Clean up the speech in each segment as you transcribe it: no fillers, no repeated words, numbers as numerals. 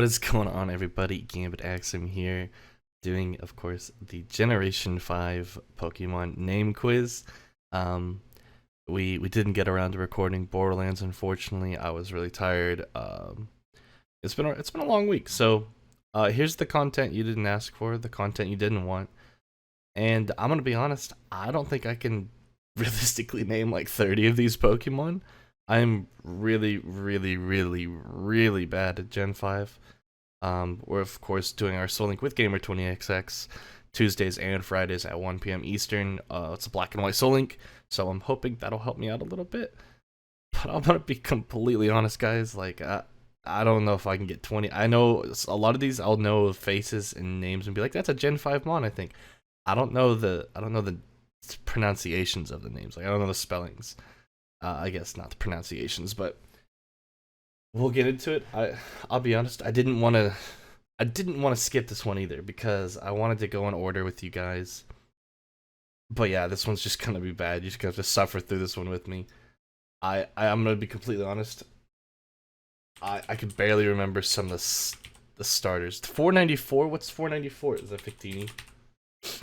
What is going on, everybody? Gambit Axum here, doing, of course, the Generation 5 Pokemon name quiz. Um, we didn't get around to recording Borderlands, unfortunately. I was really tired. It's been a long week, so here's the content you didn't ask for, the content you didn't want, and I'm gonna be honest. I don't think I can realistically name like 30 of these Pokemon. I'm really, really, really, really bad at Gen 5. We're of course doing our Soul Link with Gamer20XX Tuesdays and Fridays at 1 p.m. Eastern. It's a black and white Soul Link, so I'm hoping that'll help me out a little bit. But I'm gonna be completely honest, guys. Like, I don't know if I can get 20. I know a lot of these I'll know faces and names and be like, that's a Gen 5 Mon, I think. I don't know the pronunciations of the names. Like, I don't know the spellings. I guess not the pronunciations, but we'll get into it. I'll be honest. I didn't want to skip this one either because I wanted to go in order with you guys. But yeah, this one's just gonna be bad. You're just gonna have to suffer through this one with me. I'm gonna be completely honest. I could barely remember some of the starters. 494. What's 494? Is that Victini?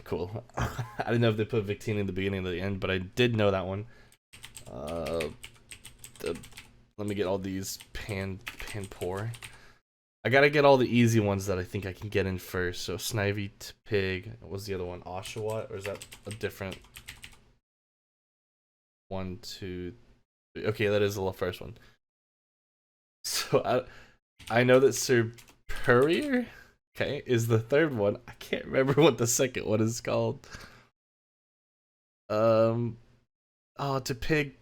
Cool. I didn't know if they put Victini in the beginning or the end, but I did know that one. Uh, Let me get all these Panpour. I gotta get all the easy ones that I think I can get in first. So Snivy, Pig. What was the other one? Oshawott? Or is that a different? 1, 2, 3. Okay, that is the first one. So I know that Superior, okay, is the third one. I can't remember what the second one is called. To Pig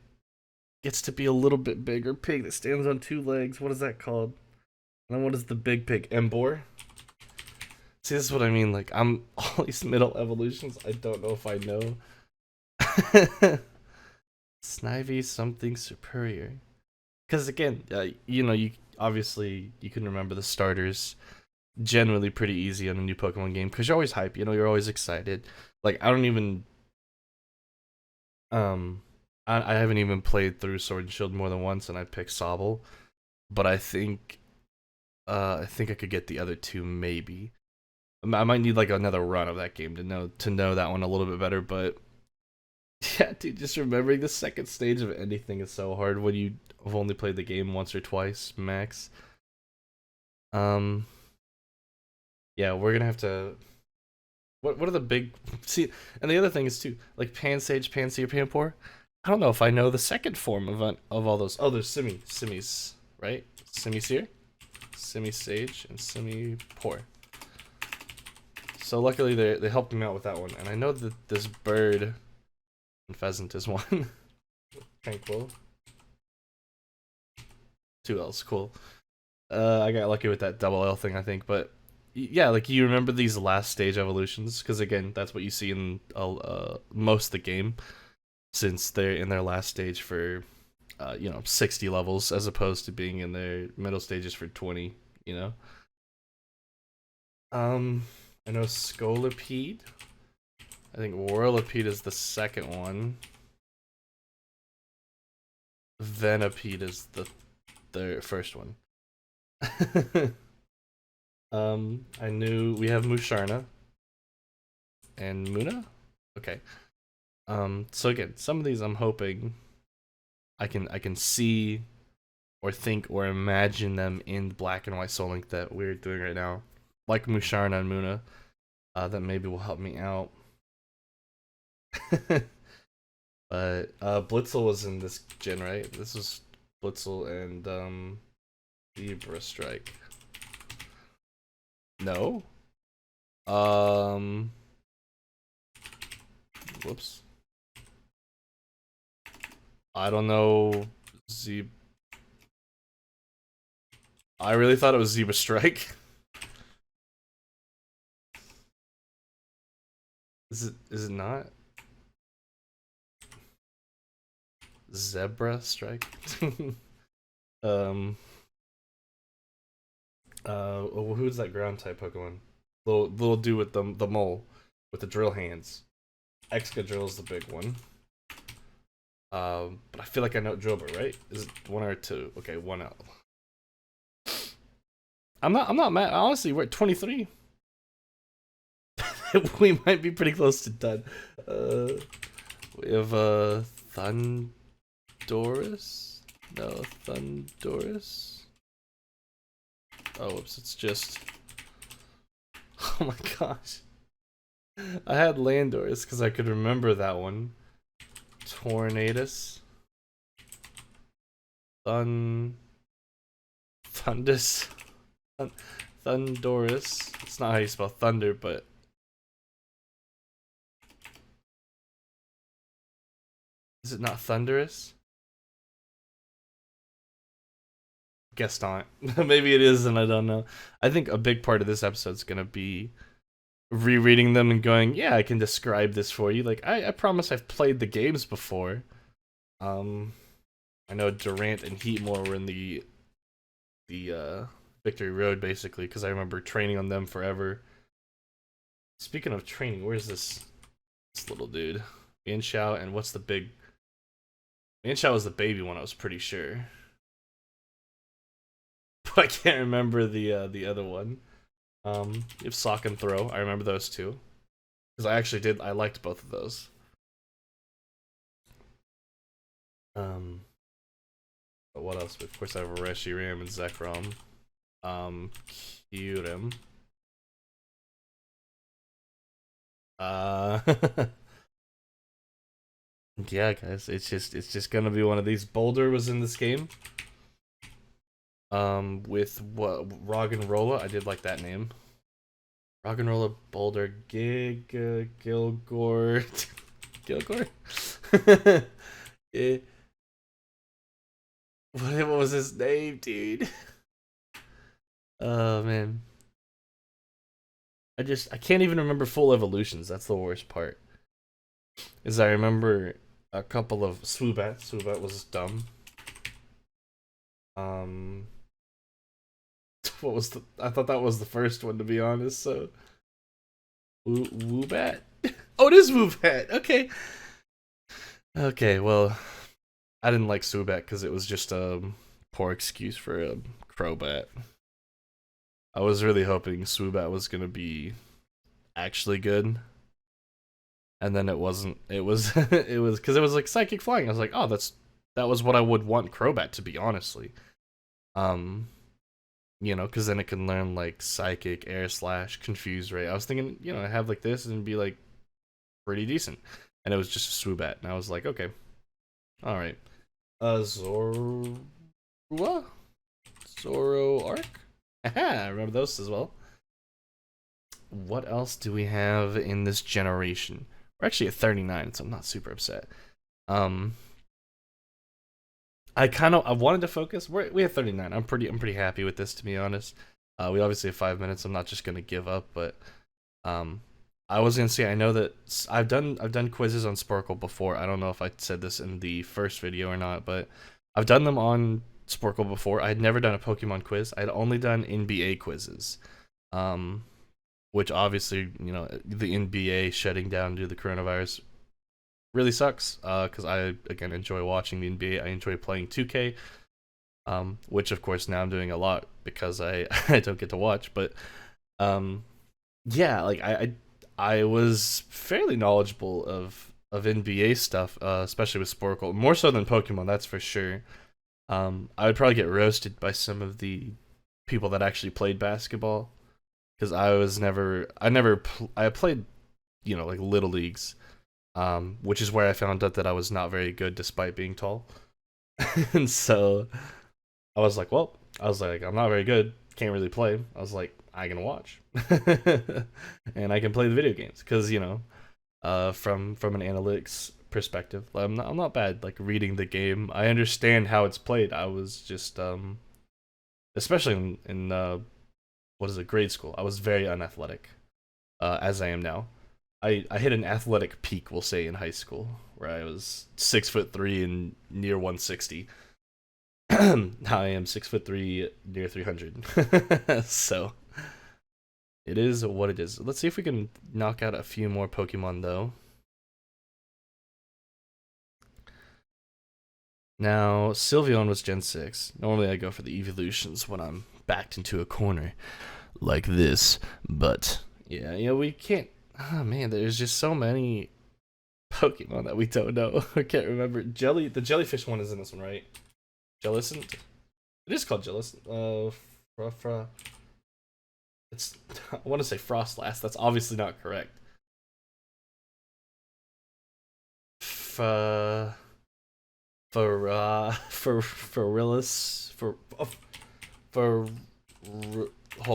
gets to be a little bit bigger. Pig that stands on 2 legs. What is that called? And then what is the big pig? Embor? See, this is what I mean. Like, I'm all these middle evolutions. I don't know if I know. Snivy something superior. Because again, you obviously you can remember the starters. Generally pretty easy on a new Pokemon game because you're always hype. You're always excited. Like, I don't even I haven't even played through Sword and Shield more than once, and I picked Sobble, but I think I could get the other two maybe. I might need like another run of that game to know that one a little bit better, but yeah, dude, just remembering the second stage of anything is so hard when you have only played the game once or twice max. Yeah, we're gonna have to. What are the big see? And the other thing is too, like Pansage, Pansy, or Panpour. I don't know if I know the second form of all those. Oh, there's Simmies, right? Simisear, Simisage, and Simipour. So luckily they helped me out with that one, and I know that this bird and pheasant is one. Tranquil. 2 L's, cool. I got lucky with that double L thing, I think, but yeah, like you remember these last stage evolutions because again, that's what you see in most of the game, since they're in their last stage for 60 levels as opposed to being in their middle stages for 20. You know. I know Scolipede. I think Whirlipede is the second one. Venipede is the first one. I knew we have Musharna and Muna. Okay. So again, some of these I'm hoping I can see or think or imagine them in black and white Soul Link that we're doing right now, like Musharna and Muna. That maybe will help me out. But Blitzel was in this gen, right? This was Blitzel and Zebra Strike. No. Whoops. I don't know. I really thought it was Zebra Strike. Is it not? Zebra Strike? Who's that ground type Pokemon? Little dude with the mole with the drill hands. Excadrill is the big one. But I feel like I know Joba, right? Is it 1 or 2? Okay, 1 L. I'm not mad. Honestly, we're at 23. We might be pretty close to done. Uh, we have Thundorus. No, Thundorus. Oh, whoops! It's just. Oh my gosh. I had Landorus because I could remember that one. Tornadus. Thundus. Thundorus. It's not how you spell thunder, but. Is it not thunderous? Guess not. Maybe it is, and I don't know. I think a big part of this episode is gonna be rereading them and going, yeah, I can describe this for you. Like, I promise I've played the games before. I know Durant and Heatmore were in the Victory Road basically because I remember training on them forever. Speaking of training, where's this little dude? Mienshao, and what's the big? Mienshao was the baby one. I was pretty sure, but I can't remember the other one. You have Sock and Throw. I remember those two because I liked both of those. But what else? Of course, I have Reshiram and Zekrom. Kyurem. Yeah, guys, it's just gonna be one of these. Boulder was in this game. With what Roggenrola, I did like that name. Roggenrola, Boulder, Gilgore, Gilgore. What was his name, dude? Oh man, I can't even remember full evolutions. That's the worst part. Is I remember a couple of Swoobat. Swoobat was dumb. What was the? I thought that was the first one, to be honest. So, Woobat. Oh, it is Woobat. Okay. Okay. Well, I didn't like Swoobat because it was just a poor excuse for a Crobat. I was really hoping Swoobat was gonna be actually good, and then it wasn't. It was it was because it was like psychic flying. I was like, oh, that was what I would want Crobat to be, honestly. You know, because then it can learn like psychic, air slash, confuse ray. I was thinking, you know, I have like this and be like pretty decent, and it was just a Swoobat, and I was like, okay, all right. Zoroark. Haha, I remember those as well. What else do we have in this generation? We're actually at 39, so I'm not super upset. I wanted to focus. We have 39. I'm pretty happy with this, to be honest. We obviously have 5 minutes. I'm not just gonna give up, but I was gonna say I know that I've done quizzes on Sporkle before. I don't know if I said this in the first video or not, but I've done them on Sporkle before. I had never done a Pokemon quiz. I'd only done NBA quizzes, which obviously, you know, the NBA shutting down due to the coronavirus really sucks. Because I again enjoy watching the NBA. I enjoy playing 2K, which of course now I'm doing a lot because I I don't get to watch. But yeah, like I was fairly knowledgeable of NBA stuff, especially with Sporkle, more so than Pokemon, that's for sure. I would probably get roasted by some of the people that actually played basketball because I played, you know, like little leagues, which is where I found out that I was not very good despite being tall. And so I was like, well, I'm not very good, can't really play. I was like, I can watch, and I can play the video games because, you know, from an analytics perspective, I'm not bad. Like reading the game, I understand how it's played. I was just especially in what is it, grade school, I was very unathletic, as I am now. I hit an athletic peak, we'll say, in high school where I was 6'3" and near 160. Now I am 6'3", near 300. So it is what it is. Let's see if we can knock out a few more Pokemon though. Now, Sylveon was Gen 6. Normally I go for the evolutions when I'm backed into a corner like this. But yeah, we can't. Oh man, there's just so many Pokemon that we don't know. I can't remember. The jellyfish one is in this one, right? Jellicent? It is called Jellicent. It's, I want to say Frostlass. That's obviously not correct. Hold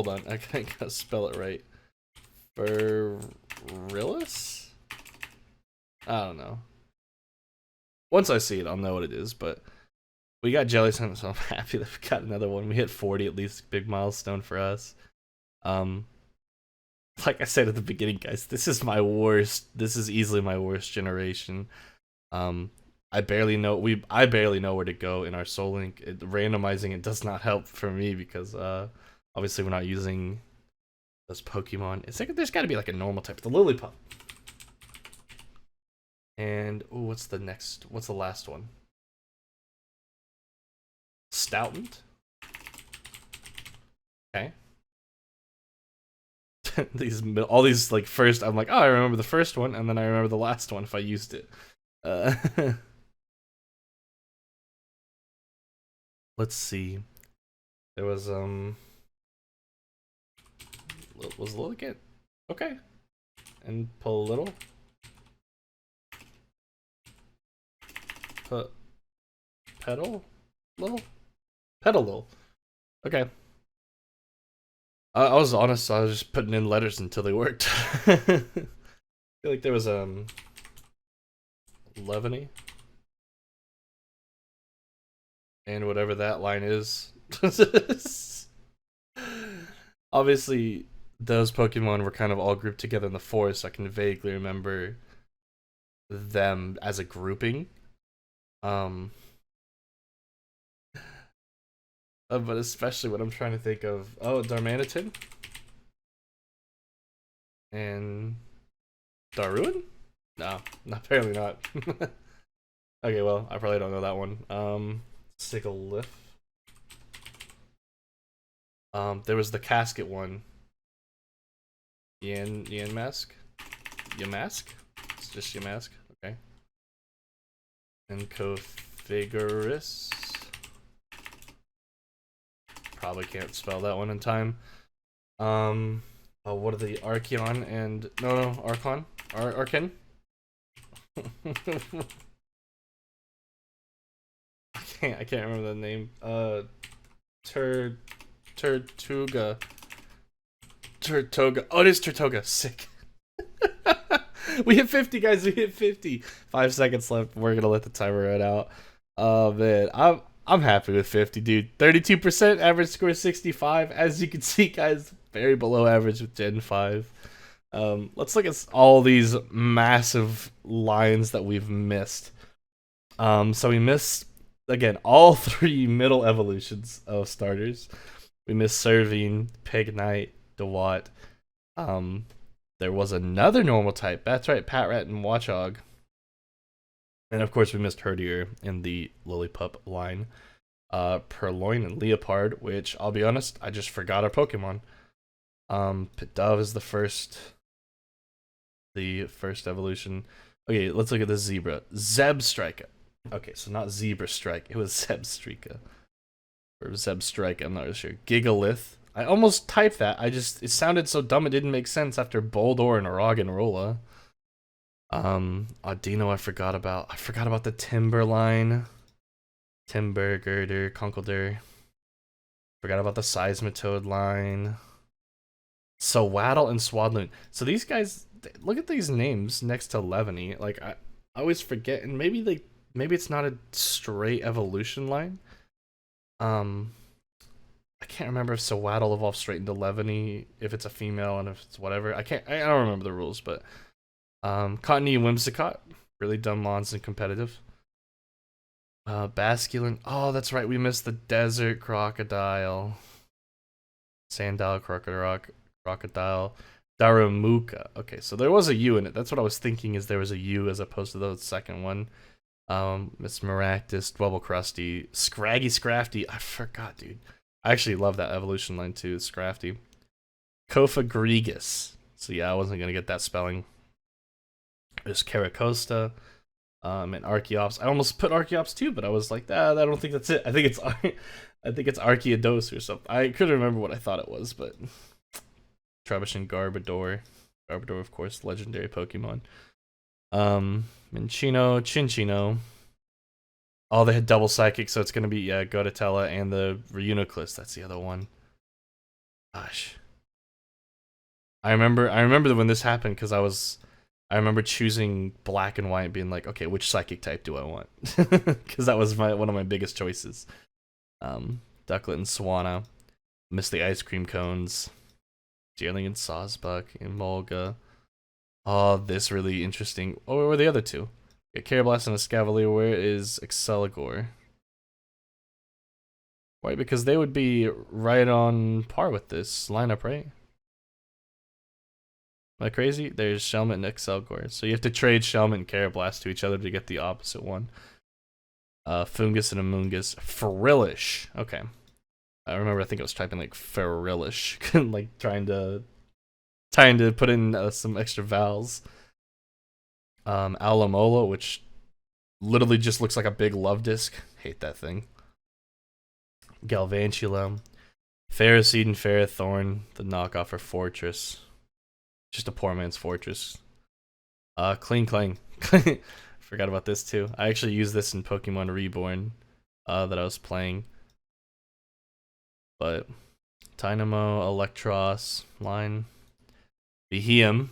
on, I gotta spell it right. Ferillis? I don't know. Once I see it, I'll know what it is, but we got Jellicent, so I'm happy that we got another one. We hit 40 at least, big milestone for us. Like I said at the beginning, guys, this is my worst. This is easily my worst generation. I barely know where to go in our Soul Link. Randomizing it does not help for me because obviously we're not using those Pokemon. It's like there's got to be like a normal type. The Lillipup. And what's the last one? Stoutland. Okay. all these like first, I'm like, oh, I remember the first one, and then I remember the last one if I used it. Let's see. There was Lilligant? Okay. And Little. Petal. Okay. I was honest, I was just putting in letters until they worked. I feel like there was Levany. And whatever that line is. Obviously, those Pokemon were kind of all grouped together in the forest, so I can vaguely remember them as a grouping. But especially what I'm trying to think of. Oh, Darmanitan? And Daruin? No, apparently not. Okay, well, I probably don't know that one. Sigilyph. There was the casket one. Yamask? It's just Yamask, okay. And Cofiguris. Probably can't spell that one in time. Oh, what are the Archeon and Archon? Arkin? I can't remember the name. Turtuga. Oh, it is Turtoga. Sick. We hit 50, guys. We hit 50. 5 seconds left. We're gonna let the timer run out. Oh man, I'm happy with 50, dude. 32% average score 65. As you can see, guys, very below average with Gen 5. Let's look at all these massive lines that we've missed. So we missed again all 3 middle evolutions of starters. We missed Servine, Pignite, Dewott. There was another normal type. That's right, Patrat and Watchog. And of course, we missed Herdier in the Lillipup line. Purloin and Leopard, which I'll be honest, I just forgot our Pokemon. Pidove is the first evolution. Okay, let's look at the Zebra. Zebstrika. Okay, so not Zebra Strike, it was Zebstrika. Or Zebstrika, I'm not really sure. Gigalith. I almost typed that. It sounded so dumb it didn't make sense after Boldore and Roggenrola. Audino I forgot about. I forgot about the Timberline. Timburgirder, Conkeldurr. Forgot about the Seismitoad line. Sewaddle and Swadloon. So these guys, look at these names next to Levany. Like I always forget, and maybe it's not a straight evolution line. I can't remember if Sewaddle evolves straight into Levany, if it's a female and if it's whatever. I don't remember the rules, but Cottonee and Whimsicott, really dumb mons and competitive. Basculin. Oh, that's right. We missed the Desert Crocodile. Sandile Crocodile. Darumaka. Okay, so there was a U in it. That's what I was thinking, is there was a U as opposed to the second one. Miss Maractus, Dwebble Crusty, Scraggy Scrafty. I forgot, dude. I actually love that evolution line too. It's crafty. Kofagrigus. So yeah, I wasn't gonna get that spelling. There's Caracosta, and Archeops. I almost put Archeops too, but I was like, I don't think that's it. I think it's Archeodos or something. I couldn't remember what I thought it was, but Trubbish Garbodor. Garbodor, of course, legendary Pokemon. Minchino, Chinchino. Oh, they had double psychic, so it's gonna be Gotatella and the Reuniclus. That's the other one. Gosh, I remember when this happened because I remember choosing black and white, and being like, okay, which psychic type do I want? Because that was one of my biggest choices. Ducklet and Swanna. Missed the ice cream cones. Deerling and Sawsbuck and Molga. Oh, this really interesting. Oh, where were the other two? Yeah, Carablast and Escavalier. Where is Exceligor? Why? Because they would be right on par with this lineup, right? Am I crazy? There's Shelmet and Excelgor. So you have to trade Shelmet and Carablast to each other to get the opposite one. Fungus and Amoongus. Frillish. Okay. I remember I think I was typing like Frillish. Like trying to put in some extra vowels. Alamola, which literally just looks like a big love disc. Hate that thing. Galvantula. Ferroseed and Ferrothorn, the knockoff for Fortress. Just a poor man's Fortress. Cling Clang. Forgot about this too. I actually used this in Pokemon Reborn that I was playing. But Dynamo, Electros, line. Beheeyem.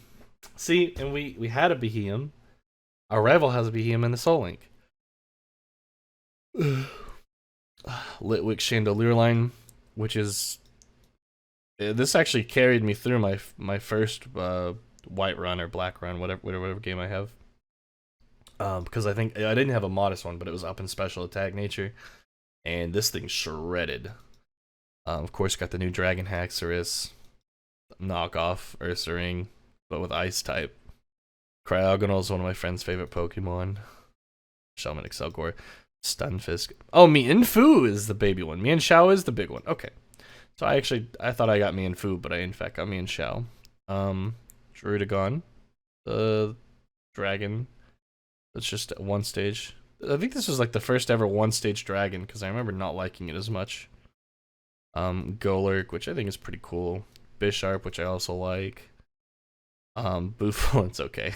See, and we had a Beheeyem. Our rival has a Beheeyem in the Soul Link. Litwick Chandelier line, which is this actually carried me through my first white run or black run, whatever game I have. Because I think I didn't have a modest one, but it was up in special attack nature, and this thing shredded. Of course, got the new Dragon Haxorus, knockoff Ursaring, but with Ice type. Cryogonal is one of my friend's favorite Pokemon. Shelmet, Excelgor, Stunfisk. Oh, Mienfoo is the baby one. Mienshao is the big one. Okay. So I thought I got Mienfoo, but I in fact got Mienshao. Druddigon, the dragon. That's just one stage. I think this was like the first ever one stage dragon because I remember not liking it as much. Golurk, which I think is pretty cool. Bisharp, which I also like. Boofle, it's okay.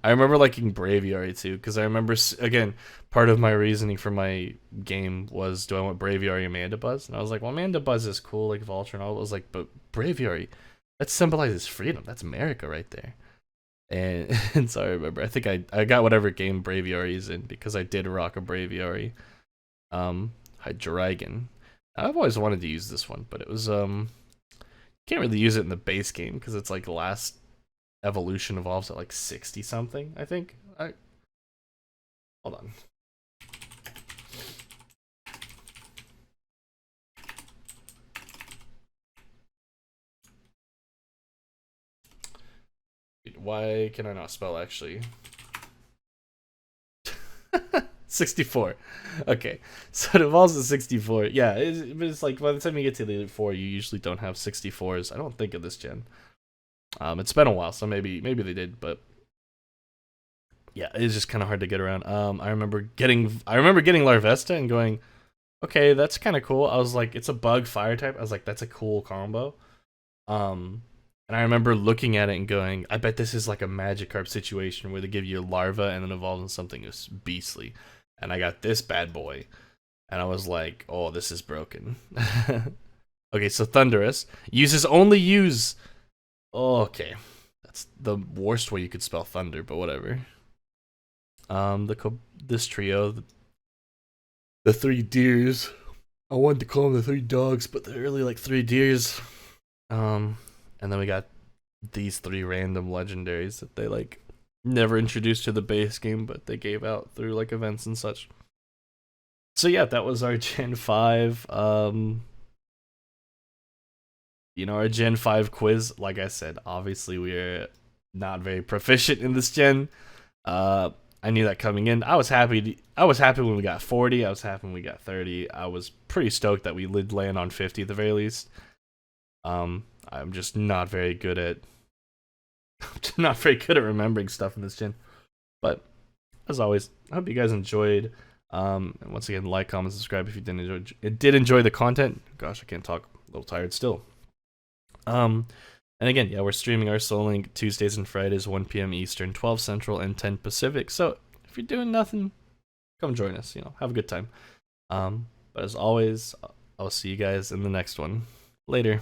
I remember liking Braviary too, because I remember, again, part of my reasoning for my game was, do I want Braviary or Mandibuzz? And I was like, well, Mandibuzz is cool, like Vulture and all. I was like, but Braviary, that symbolizes freedom. That's America right there. And so I remember, I think I got whatever game Braviary is in, because I did rock a Braviary. Hydreigon. I've always wanted to use this one, but it was, can't really use it in the base game, because it's like the last evolution evolves at like 60 something, I think. Hold on. Why can I not spell actually? 64. Okay, so it evolves at 64. Yeah, it's like by the time you get to the Elite Four, you usually don't have 64s. I don't think of this gen. It's been a while, so maybe they did, but yeah, it's just kind of hard to get around. I remember getting Larvesta and going, okay, that's kind of cool. I was like, it's a bug fire type. I was like, that's a cool combo. And I remember looking at it and going, I bet this is like a Magikarp situation where they give you a larva and then evolve into something beastly. And I got this bad boy, and I was like, oh, this is broken. Okay, so Thundurus use. Oh, okay, that's the worst way you could spell thunder, but whatever. This trio, the three deers. I wanted to call them the three dogs, but they're really like three deers. And then we got these three random legendaries that they like never introduced to the base game, but they gave out through like events and such. So yeah, that was our Gen 5. Our Gen 5 quiz. Like I said, obviously we're not very proficient in this gen. I I knew that coming in. I was happy. I was happy when we got 40. I was happy when we got 30. I was pretty stoked that we did land on 50 at the very least. I'm just not very good at remembering stuff in this gen. But as always, I hope you guys enjoyed. And once again, like, comment, subscribe if you did enjoy the content. Gosh, I can't talk. A little tired still. And again, yeah, we're streaming our Soul Link Tuesdays and Fridays, 1 p.m. Eastern, 12 Central, and 10 Pacific. So if you're doing nothing, come join us. Have a good time. But as always, I'll see you guys in the next one. Later.